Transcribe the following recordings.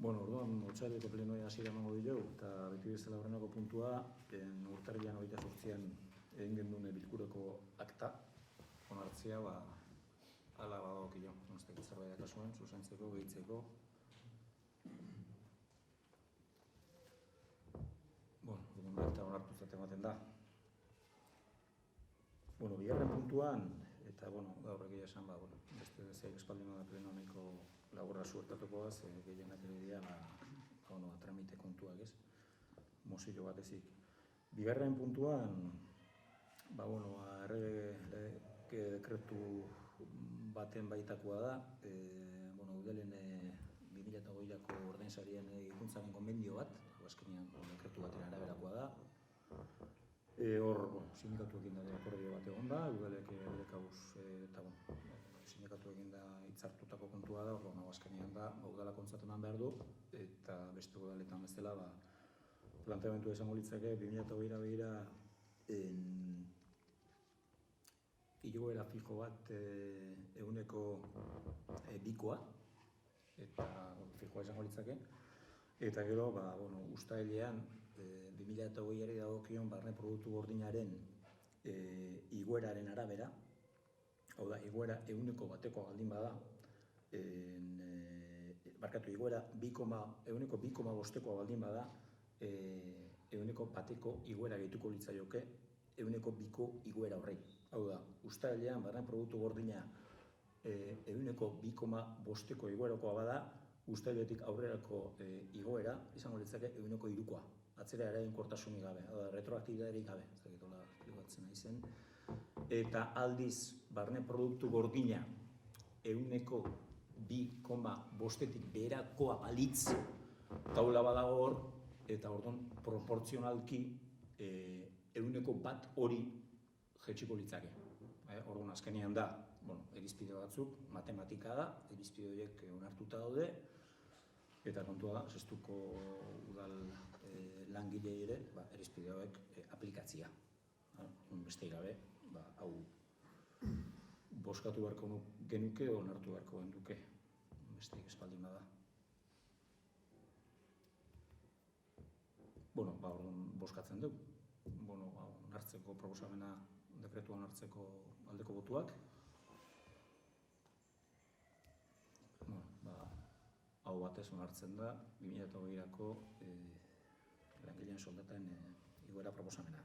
Orduan, otsaileko plenoa hasiera emango dugu, eta beti bezala horrenako puntua, urtarrilean 28an egin genduen bilkurako akta, onartzea, hala badagokio, nozteko zerbait kasuan, zuzentzeko, gehitzeko. Eta onartuzat ematen da. Bigarren puntuan, eta gaur egia esan, beste zeik espaldin da pleno nahiko laburra suertatuko da, ze gehienak ere dira, tramite kontuak ez, mozio bat ezik. Bigarren puntuan, errege dekretu baten baitakoa da, udelen 2008ko ordainsarien ikuntzaren konbendio bat, azkenean dekretu baten araberakoa da. Hor, sindikatuekin da akordio bat egon da, udalek aldekabuz eta sindikatuekin da hitzartutako kontua da, azkenean da, udalak ontzat eman behar du, eta beste udaletan bezala, planteamentua izango litzake 2008 begira igoera fijo bat ehuneko bikoa, eta fijoa izango litzake, eta gero, uztailean 2008ari dagokion barne produktu gordinaren igoeraren arabera, hau da, igoera ehuneko batekoa baldin bada, igoera ehuneko 2,5koa baldin bada, ehuneko bateko igoera gehituko litzaioke ehuneko 2ko igoera horrei. Hau da, uztailean barne produktu gordina ehuneko 2,5ko igoerakoa bada, uztailetik aurrerako igoera izango litzake ehuneko 3koa. Atzera eraginkortasunik gabe, retroaktibidaderik gabe, ez dakit hola klibatzen nahi zen. Eta aldiz, barne produktu gordina ehuneko 2,5tik beherakoa balitz taula badago hor, eta orduan proportzionalki ehuneko 1 hori jetxiko litzake. Orduan azkenean da, irizpide batzuk, matematika da, irizpide horiek onartuta daude, eta kontua da, zestuko udal langilei ere, irizpide hauek aplikatzia. Beste gabe, hau boskatu beharko genuke, onartu beharko genuke, besteik espaldin bada. Orduan boskatzen dugu. Onartzeko proposamena, dekretua onartzeko aldeko botuak. Hau batez onartzen da, 2008ko langileen soldaten igoera proposamena.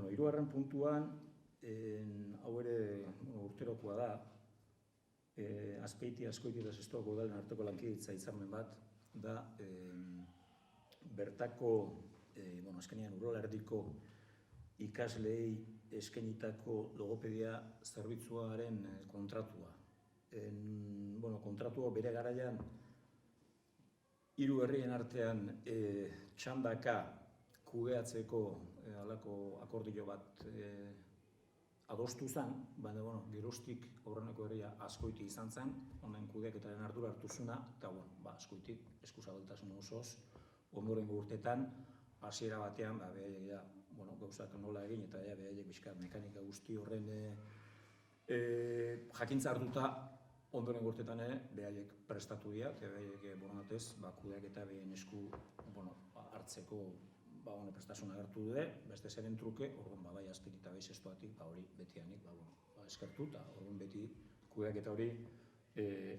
Hirugarren puntuan, hau ere urterokoa da, Azpeitia, eta Zestoako udalen arteko lankidetza hitzarmen bat, da bertako, azkenean Urola Erdiko ikasleei eskainitako logopedia zerbitzuaren kontratua. Kontratua bere garaian 3 herrien artean txandaka kudeatzeko halako akordio bat adostu zen, baina geroztik aurreneko herria Azkoiti izan zen, honen kudeaketaren ardura hartu zuna, eta Azkoitik eskuzabaltasun osoz, ondorengo urtetan, hasiera batean, gauzak nola egin, eta behaiek bizkat mekanika guzti horren jakintza hartuta, ondorengo urtetan ere, behaiek prestatu dira, eta behaiek borondatez, kudeaketa behien esku hartzeko prestasuna agertu dute, beste zeren truke, orduan bai Azpeitia eta bai Zestoatik, hori betianik eskertu, eta orduan beti kudeaketa hori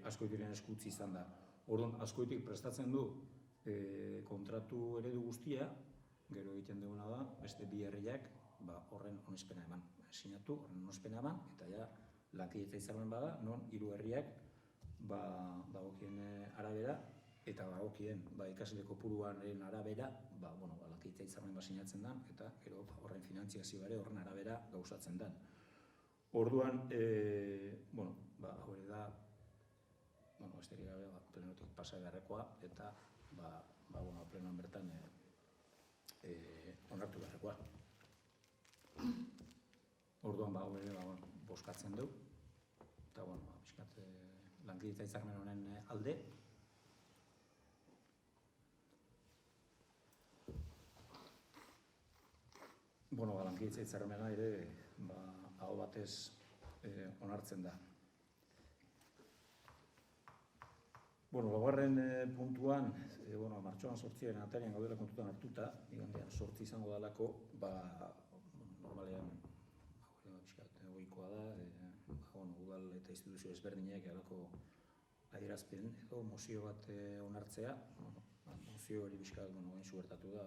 Azkoitiren eskutzi izan da. Orduan, Azkoitik prestatzen du kontratu eredu guztia, gero egiten duguna da, beste 2 herriak horren onespena eman. Sinatu, horren onespena eman, eta lankidetza hitzarmen bada, non 3 herriak dagokien arabera, eta dagokien ikasle kopuruaren arabera, lankidetza hitzarmen sinatzen da, eta gero horren finantziazioa ere horren arabera gauzatzen da. Orduan, hau ere da, besterik gabe, plenotik pasa beharrekoa, eta plenoan bertan onartu beharrekoa. Orduan, hau ere, boskatzen du, eta, bizkat, lankidetza hitzarmen honen alde. Lankidetza hitzarmena ere, aho batez onartzen da. Laugarren puntuan, martxoan 8 atarian gaudela kontutan hartuta, igandean 8 izango dalako, normalean, ohikoa da, udal eta instituzio ezberdinek halako adierazpen edo mozio bat onartzea. Mozio hori bizkat, gain suertatu da,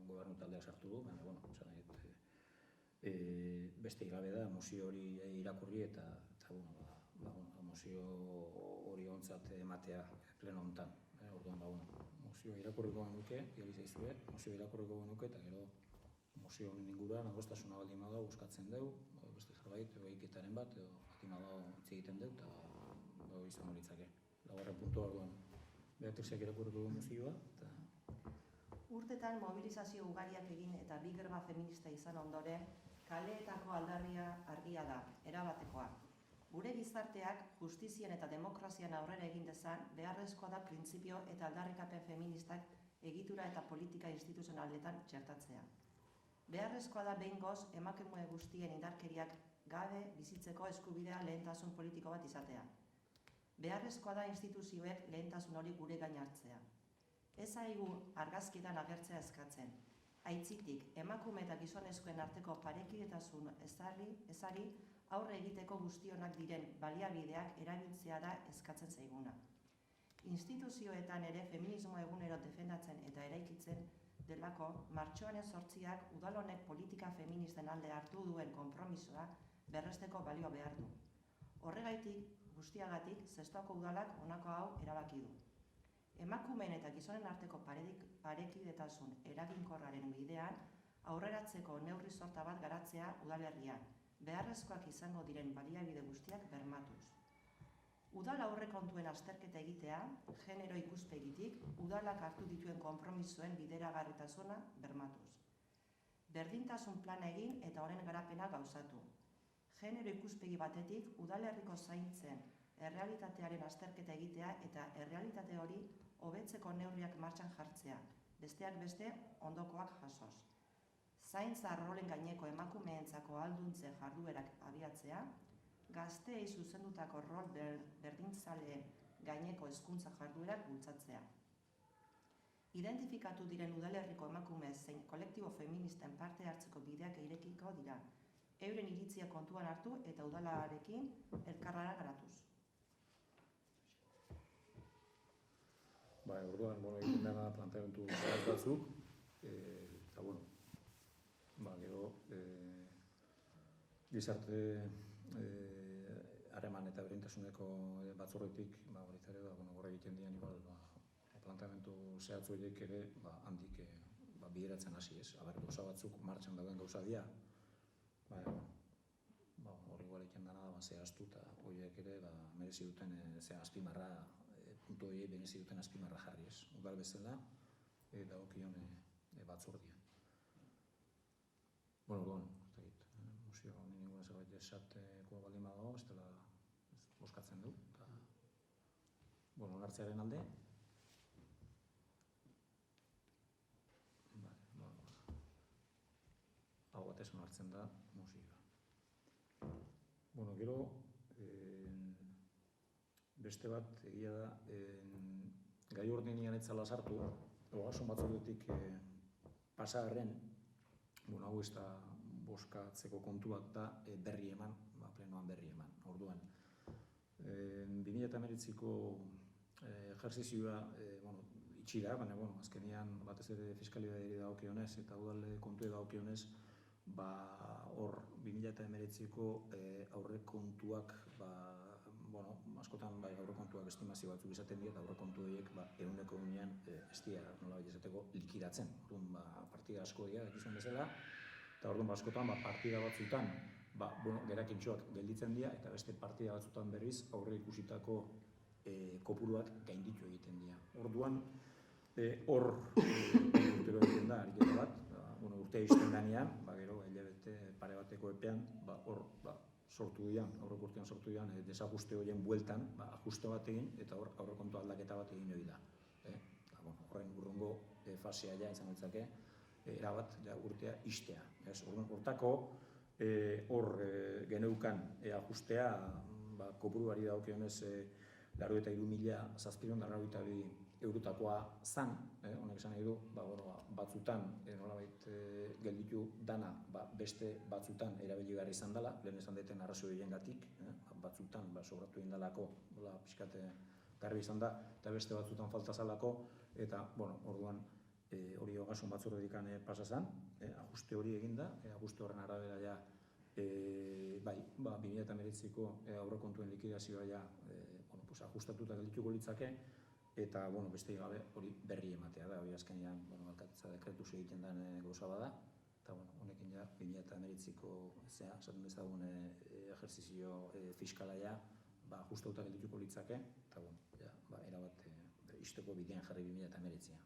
gobernu taldeak sartu du, baina, beste gabe da, mozio hori irakurri eta mozio hori ontzat ematea pleno honetan. Orduan, mozio irakurriko genuke, zaizue, mozio irakurriko genuke, eta gero mozio honen inguruan adostasuna baldin badago buskatzen dugu, beste zerbait, ohiketaren bat, edo baldin badago hitz egiten dugu, eta izango litzake. Laugarren puntua, orduan, Beatrixek irakurriko du mozioa, eta... Urtetan mobilizazio ugariak egin eta bi greba feminista izan ondoren, kaleetako aldarria argia da, erabatekoa. Gure gizarteak justizien eta demokrazian aurrera egin dezan, beharrezkoa da printzipio eta aldarrikapen feministak egitura eta politika instituzionaletan txertatzea. Beharrezkoa da behingoz emakume guztien indarkeriak gabe bizitzeko eskubidea lehentasun politiko bat izatea. Beharrezkoa da instituzioek lehentasun hori gure gain hartzea. Ez zaigu argazkietan agertzea eskatzen. Aitzitik, emakume eta gizonezkoen arteko parekidetasun ezari aurre egiteko guztionak diren baliabideak erabiltzea da eskatzen zaiguna. Instituzioetan ere feminismo egunero defendatzen eta eraikitzen delako, martxoaren 8ak udal honek politika feministen alde hartu duen konpromisoa berresteko balio behar du. Horregaitik, guztiagatik, Zestoako udalak honako hau erabaki du. Emakumeen eta gizonen arteko parekidetasun eraginkorraren bidean aurreratzeko neurri sorta bat garatzea udalerrian, beharrezkoak izango diren baliabide guztiak bermatuz. Udal aurrekontuen azterketa egitea, genero ikuspegitik, udalak hartu dituen konpromisoen bideragarritasuna bermatuz. Berdintasun plana egin eta horren garapena gauzatu. Genero ikuspegi batetik, udalerriko zaintzen errealitatearen azterketa egitea eta errealitate hori hobetzeko neurriak martxan jartzea, besteak beste ondokoak jasoz. Zaintza rolen gaineko emakumeentzako ahalduntze jarduerak abiatzea, gazteei zuzendutako rol berdintzaleen gaineko hezkuntza jarduerak bultzatzea. Identifikatu diren udalerriko emakume zein kolektibo feministen parte hartzeko bideak irekiko dira, euren iritzia kontuan hartu eta udalarekin elkarrara garatuz. Orduan, egiten dena planteamentu batzuk, eta, gero, gizarte harreman eta berdintasuneko batzordetik, horre egiten dian, planteamentu zehatz horiek ere, handik bideratzen hasi ez. Gauza batzuk martxan dauden gauza dira, hori igual egiten dena zehaztu eta horiek ere merezi duten azpimarra, puntu horiek merezi duten azpimarra jarri ez. Udal bezala, dagokion batzordean. Orduan, mozio honen inguruan zerbait esateko baldin badago, ez dela bozkatzen du. Onartzearen alde. Hau batez onartzen da mozioa. Gero, beste bat, egia da, gai ordenian etzala sartu, ogasun batzordetik pasagarren, hau ez da bozkatzeko kontu bat da berri eman, plenoan berri eman. Orduan, 2019ko ejerzizioa itxi da, baina azkenean batez ere fiskalitateari dagokionez eta udal kontuei dagokionez, hor 2019ko aurrekontuak, askotan aurrekontuak estimazio batzuk izaten dira, eta aurrekontu horiek 100%ean ez dira nolabait esateko likidatzen. Orduan, partida asko dira, dakizuen bezala, eta orduan askotan partida batzutan gerakintxoak gelditzen dira, eta beste partida batzutan berriz aurre ikusitako kopuruak gainditu egiten dira. Orduan, hor urtero egiten da, ariketa bat, urtea izten denean, gero, hilabete pare bateko epean, hor sortu dian, aurreko urtean sortu dian, desajuste horien bueltan, ajuste bat egin, eta hor aurrekontu aldaketa bat egin hori da. Horren urrungo fasea ja izan ditzake, erabat urtea iztea. Hortako, hor geneukan ajustea, kopuruari dagokionez €83.792 eurotakoa zan, honek esan nahi du, batzutan nolabait gelditu dana beste batzutan erabiligarri izan dela, lehen esan deten arrazoi horiengatik, batzutan sobratu egin delako, pixkat garbi izan da, eta beste batzutan falta zalako, eta, orduan, hori ogasun batzordetik pasa zen, ajuste hori eginda, ajuste horren arabera ja, 2019ko aurrekontuen likidazioa ja, ajustatuta geldituko litzake, eta, beste gabe hori berri ematea da, hori azkenean, alkatetza dekretuz egiten den gauza bada, eta, honekin ja, 2019ko, esaten dezagun, ejerzizio fiskala ja, ajustatuta geldituko litzake, eta, erabat, izteko bidean jarri 2019a.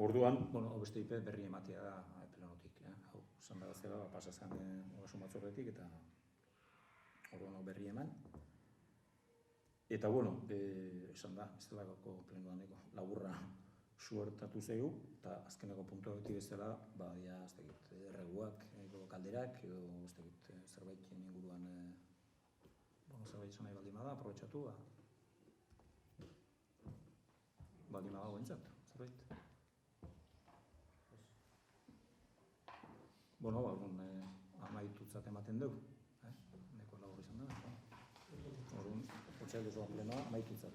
Orduan, beste IP berri ematea da plenotik, hau, esan da zela, pasa zen ogasun batzordetik, eta orduan berri eman. Eta, esan da, ez delako plenoaneko laburra suertatu zaigu, eta azkeneko puntua beti bezala, ez dakit, erreguak, kalderak, edo ez dakit, zerbait inguruan, zerbait esan nahi baldin bada, aprobetxatu, baldin bada guentzat, zerbait. Amaitutzat ematen dugu, neko labur izan da. Orduan, otxail duzuan plenoa, amaitutzat.